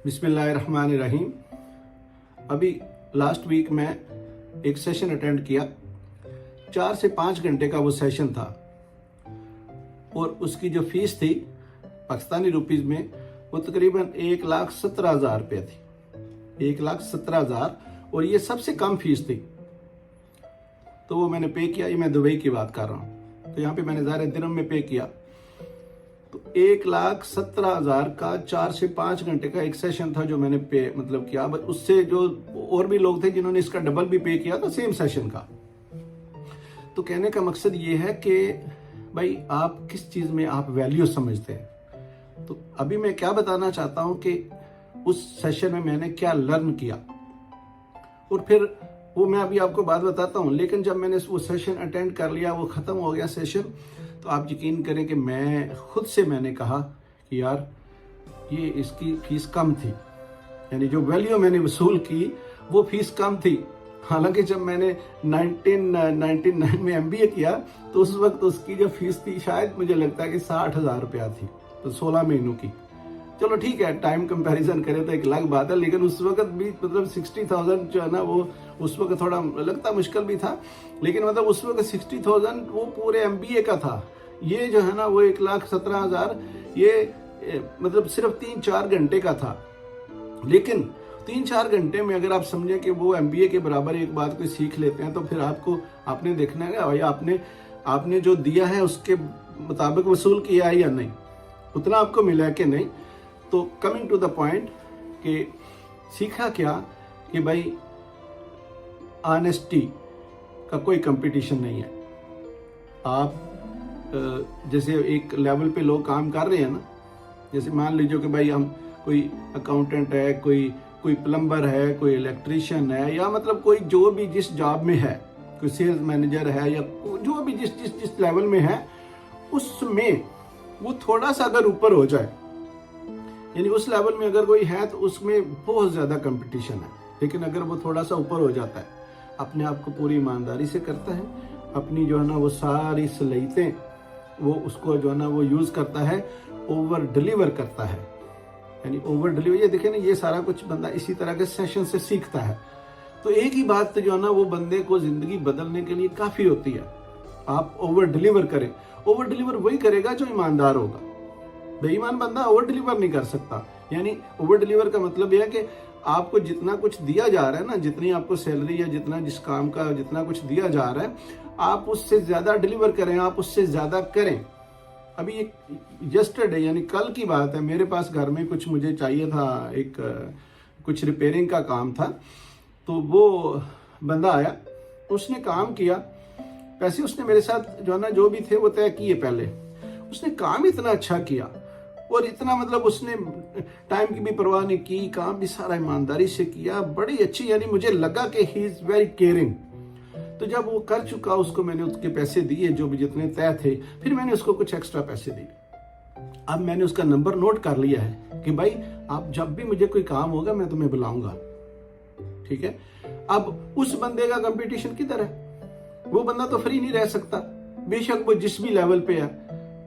बिस्मिल्लाहिर्रहमानिर्रहीम। अभी last week मैं एक सेशन अटेंड किया। 4 से 5 घंटे का वो सेशन था और उसकी जो फीस थी पाकिस्तानी रुपीज में वो तकरीबन 1,17,000 रुपये थी। 1,17,000 और ये सबसे कम फीस थी। तो वो मैंने पे किया। ये मैं दुबई की बात कर रहा हूँ, तो यहाँ पे मैंने ज़ाहिर दिरहम में पे किया। तो 1,17,000 का 4 से 5 घंटे का एक सेशन था जो मैंने पे मतलब किया। बट उससे जो और भी लोग थे जिन्होंने इसका डबल भी पे किया था सेम सेशन का। तो कहने का मकसद ये है कि भाई आप किस चीज़ में आप वैल्यू समझते हैं। तो अभी मैं क्या बताना चाहता हूँ कि उस सेशन में मैंने क्या लर्न किया और फिर वो मैं अभी आपको बात बताता हूँ। लेकिन जब मैंने वो सेशन अटेंड कर लिया, वो ख़त्म हो गया सेशन, तो आप यकीन करें कि मैं खुद से मैंने कहा कि यार ये इसकी फ़ीस कम थी। यानी जो वैल्यू मैंने वसूल की वो फ़ीस कम थी। हालांकि जब मैंने 1999 में MBA किया तो उस वक्त उसकी जो फीस थी शायद मुझे लगता है कि 60,000 रुपया थी, तो 16 महीनों की। चलो ठीक है, टाइम कंपैरिजन करें तो एक अलग बात है, लेकिन उस वक्त भी मतलब 60,000 जो है ना वो उस वक्त थोड़ा लगता मुश्किल भी था। लेकिन मतलब उस वक्त 60,000 वो पूरे MBA का था। ये जो है ना वो 1,17,000 ये मतलब सिर्फ 3-4 घंटे का था। लेकिन 3-4 घंटे में अगर आप समझें कि वो MBA के बराबर एक बात को सीख लेते हैं, तो फिर आपने देखना है भाई आपने जो दिया है उसके मुताबिक वसूल किया है या नहीं, उतना आपको मिला है कि नहीं। तो कमिंग टू द पॉइंट कि सीखा क्या कि भाई ऑनेस्टी का कोई कंपटीशन नहीं है। आप जैसे एक लेवल पे लोग काम कर रहे हैं ना, जैसे मान लीजिए कि भाई हम कोई अकाउंटेंट है, कोई प्लम्बर है, कोई इलेक्ट्रीशियन है, या मतलब कोई जो भी जिस जॉब में है, कोई सेल्स मैनेजर है, या जो भी जिस लेवल में है उसमें वो थोड़ा सा अगर ऊपर हो जाए, यानी उस लेवल में अगर कोई है तो उसमें बहुत ज़्यादा कंपटीशन है। लेकिन अगर वो थोड़ा सा ऊपर हो जाता है, अपने आप को पूरी ईमानदारी से करता है, अपनी जो है ना वो सारी सलाहियतें वो उसको जो है ना वो यूज़ करता है, ओवर डिलीवर करता है। यानी ओवर डिलीवर, ये देखें ना, ये सारा कुछ बंदा इसी तरह के सेशन से सीखता है। तो एक ही बात जो है ना वो बंदे को ज़िंदगी बदलने के लिए काफ़ी होती है। आप ओवर डिलीवर करें। ओवर डिलीवर वही करेगा जो ईमानदार होगा। बेईमान बंदा ओवर डिलीवर नहीं कर सकता। यानी ओवर डिलीवर का मतलब यह है कि आपको जितना कुछ दिया जा रहा है ना, जितनी आपको सैलरी या जितना जिस काम का जितना कुछ दिया जा रहा है, आप उससे ज़्यादा डिलीवर करें, आप उससे ज़्यादा करें। अभी एक यस्टरडे यानी कल की बात है, मेरे पास घर में कुछ मुझे चाहिए था, कुछ रिपेयरिंग का काम था। तो वो बंदा आया, उसने काम किया, पैसे उसने मेरे साथ जो है ना जो भी थे वो तय किए पहले। उसने काम इतना अच्छा किया और इतना मतलब उसने टाइम की भी परवाह नहीं की, काम भी सारा ईमानदारी से किया, बड़ी अच्छी। यानी मुझे लगा कि ही इज़ वेरी केयरिंग। तो जब वो कर चुका, उसको मैंने उसके पैसे दिए जो भी जितने तय थे, फिर मैंने उसको कुछ एक्स्ट्रा पैसे दिए। अब मैंने उसका नंबर नोट कर लिया है कि भाई आप जब भी मुझे कोई काम होगा मैं तुम्हें बुलाऊंगा, ठीक है। अब उस बंदे का कंपटीशन किधर है? वो बंदा तो फ्री नहीं रह सकता, बेशक वो जिस भी लेवल पे है।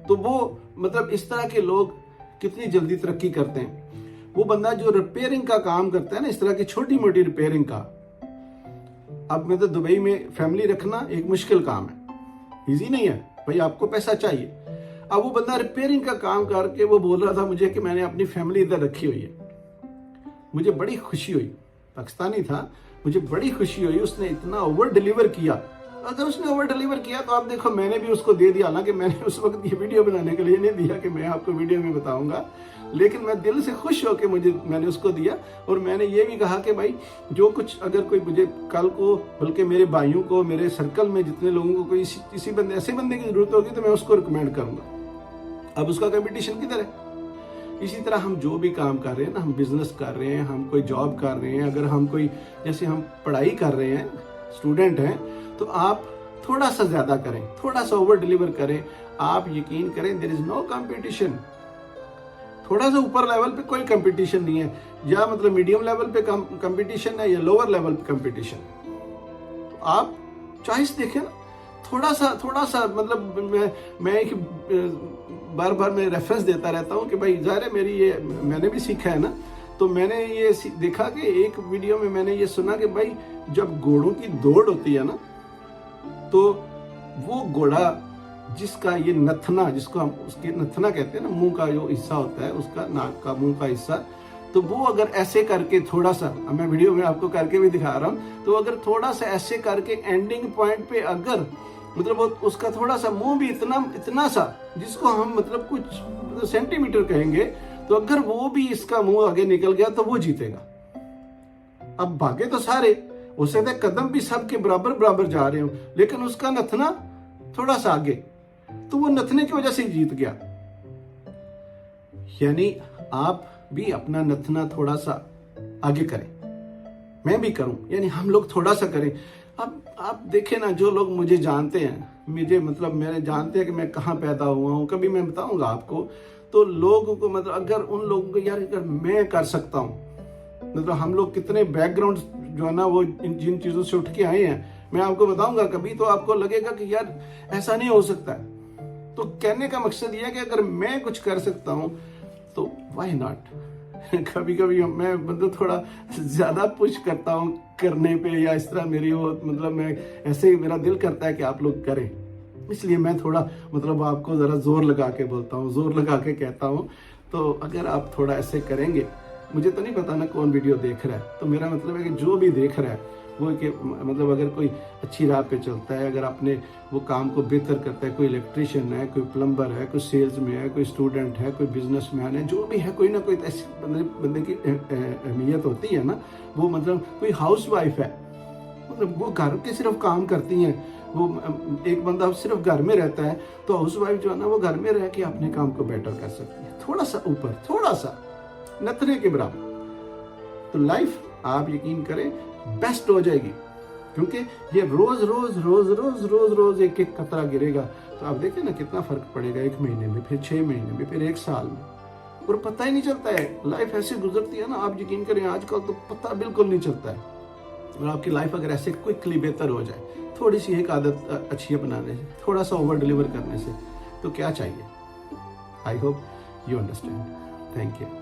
तो वो मतलब इस तरह के लोग कितनी जल्दी तरक्की करते हैं। वो बंदा जो रिपेयरिंग का काम करता है ना, इस तरह की छोटी मोटी रिपेयरिंग का, अब मैं तो दुबई में फैमिली रखना एक मुश्किल काम है, इजी नहीं है भाई, आपको पैसा चाहिए। अब वो बंदा रिपेयरिंग का काम करके वो बोल रहा था मुझे कि मैंने अपनी फैमिली इधर रखी हुई है। मुझे बड़ी खुशी हुई, पाकिस्तानी था, मुझे बड़ी खुशी हुई। उसने इतना ओवर डिलीवर किया। अगर उसने ओवर डिलीवर किया तो आप देखो मैंने भी उसको दे दिया। हालांकि मैंने उस वक्त ये वीडियो बनाने के लिए नहीं दिया कि मैं आपको वीडियो में बताऊंगा, लेकिन मैं दिल से खुश होकर मैंने उसको दिया। और मैंने ये भी कहा कि भाई जो कुछ अगर कोई मुझे कल को, बल्कि मेरे भाइयों को, मेरे सर्कल में जितने लोगों को कोई किसी बंदे ऐसे बंदे की जरूरत होगी तो मैं उसको रिकमेंड करूंगा। अब उसका कंपटीशन किधर है? इसी तरह हम जो भी काम कर रहे हैं ना, हम बिजनेस कर रहे हैं, हम कोई जॉब कर रहे हैं, अगर हम कोई जैसे हम पढ़ाई कर रहे हैं, स्टूडेंट हैं, तो आप थोड़ा सा ज्यादा करें, थोड़ा सा ओवर डिलीवर करें। आप यकीन करें देयर इज नो कंपटीशन। थोड़ा सा ऊपर लेवल पे कोई कंपटीशन नहीं है, या मतलब मीडियम लेवल पे कंपटीशन है या लोअर लेवल पे कंपटीशन। तो आप चॉइस देखें ना, थोड़ा सा मतलब मैं एक बार बार मैं रेफरेंस देता रहता हूँ कि भाई ज़ाहिर है मेरी ये मैंने भी सीखा है ना, तो मैंने ये देखा कि एक वीडियो में मैंने ये सुना कि भाई जब घोड़ों की दौड़ होती है ना, तो वो घोड़ा जिसका ये नथना, जिसको हम उसके नथना कहते हैं ना, मुंह का जो हिस्सा होता है उसका, नाक का मुंह का हिस्सा, तो वो अगर ऐसे करके थोड़ा सा, मैं वीडियो में आपको करके भी दिखा रहा हूँ, तो अगर थोड़ा सा ऐसे करके एंडिंग पॉइंट पे अगर मतलब उसका थोड़ा सा मुंह भी इतना सा, जिसको हम मतलब कुछ सेंटीमीटर कहेंगे, तो अगर वो भी इसका मुंह आगे निकल गया तो वो जीतेगा। अब भागे तो सारे, हो सकता है कदम भी सबके बराबर बराबर जा रहे हो, लेकिन उसका नथना थोड़ा सा आगे, तो वो नथने की वजह से जीत गया। यानी आप भी अपना नथना थोड़ा सा आगे करें, मैं भी करूं, यानी हम लोग थोड़ा सा करें। अब आप देखें ना, जो लोग मुझे जानते हैं, मुझे मतलब मेरे जानते हैं कि मैं कहाँ पैदा हुआ हूँ, कभी मैं बताऊंगा आपको, तो लोगों को मतलब अगर उन लोगों को यार अगर मैं कर सकता हूँ, मतलब हम लोग कितने बैकग्राउंड जो है ना वो जिन चीज़ों से उठ के आए हैं, मैं आपको बताऊंगा कभी, तो आपको लगेगा कि यार ऐसा नहीं हो सकता है। तो कहने का मकसद ये है कि अगर मैं कुछ कर सकता हूँ तो व्हाई नॉट। कभी कभी मैं मतलब थोड़ा ज़्यादा पुश करता हूँ करने पे, या इस तरह मेरी वो मतलब मैं ऐसे मेरा दिल करता है कि आप लोग करें, इसलिए मैं थोड़ा मतलब आपको ज़रा जोर लगा के बोलता हूँ, जोर लगा के कहता हूँ। तो अगर आप थोड़ा ऐसे करेंगे, मुझे तो नहीं पता ना कौन वीडियो देख रहा है, तो मेरा मतलब है कि जो भी देख रहा है वो कि मतलब अगर कोई अच्छी राह पे चलता है, अगर अपने वो काम को बेहतर करता है, कोई इलेक्ट्रिशियन है, कोई प्लम्बर है, कोई सेल्स में है, कोई स्टूडेंट है, कोई बिजनेसमैन है, जो भी है, कोई ना कोई ऐसी बंदे की अहमियत होती है ना, वो मतलब कोई हाउस वाइफ है, मतलब वो घर के सिर्फ काम करती हैं, वो एक बंदा सिर्फ घर में रहता है, तो हाउस वाइफ जो है ना वो घर में रह के अपने काम को बेटर कर सकती है, थोड़ा सा ऊपर, थोड़ा सा नथने के बराबर। तो लाइफ आप यकीन करें बेस्ट हो जाएगी, क्योंकि ये रोज रोज रोज रोज रोज रोज एक एक कतरा गिरेगा, तो आप देखिए ना कितना फर्क पड़ेगा, 1 महीने में, फिर 6 महीने में, फिर 1 साल में, और पता ही नहीं चलता है। लाइफ ऐसे गुजरती है ना, आप यकीन करें आजकल तो पता बिल्कुल नहीं चलता है। और आपकी लाइफ अगर ऐसे क्विकली बेहतर हो जाए, थोड़ी सी एक आदत अच्छी अपनाने से, थोड़ा सा ओवर डिलीवर करने से, तो क्या चाहिए। I hope you understand. Thank you.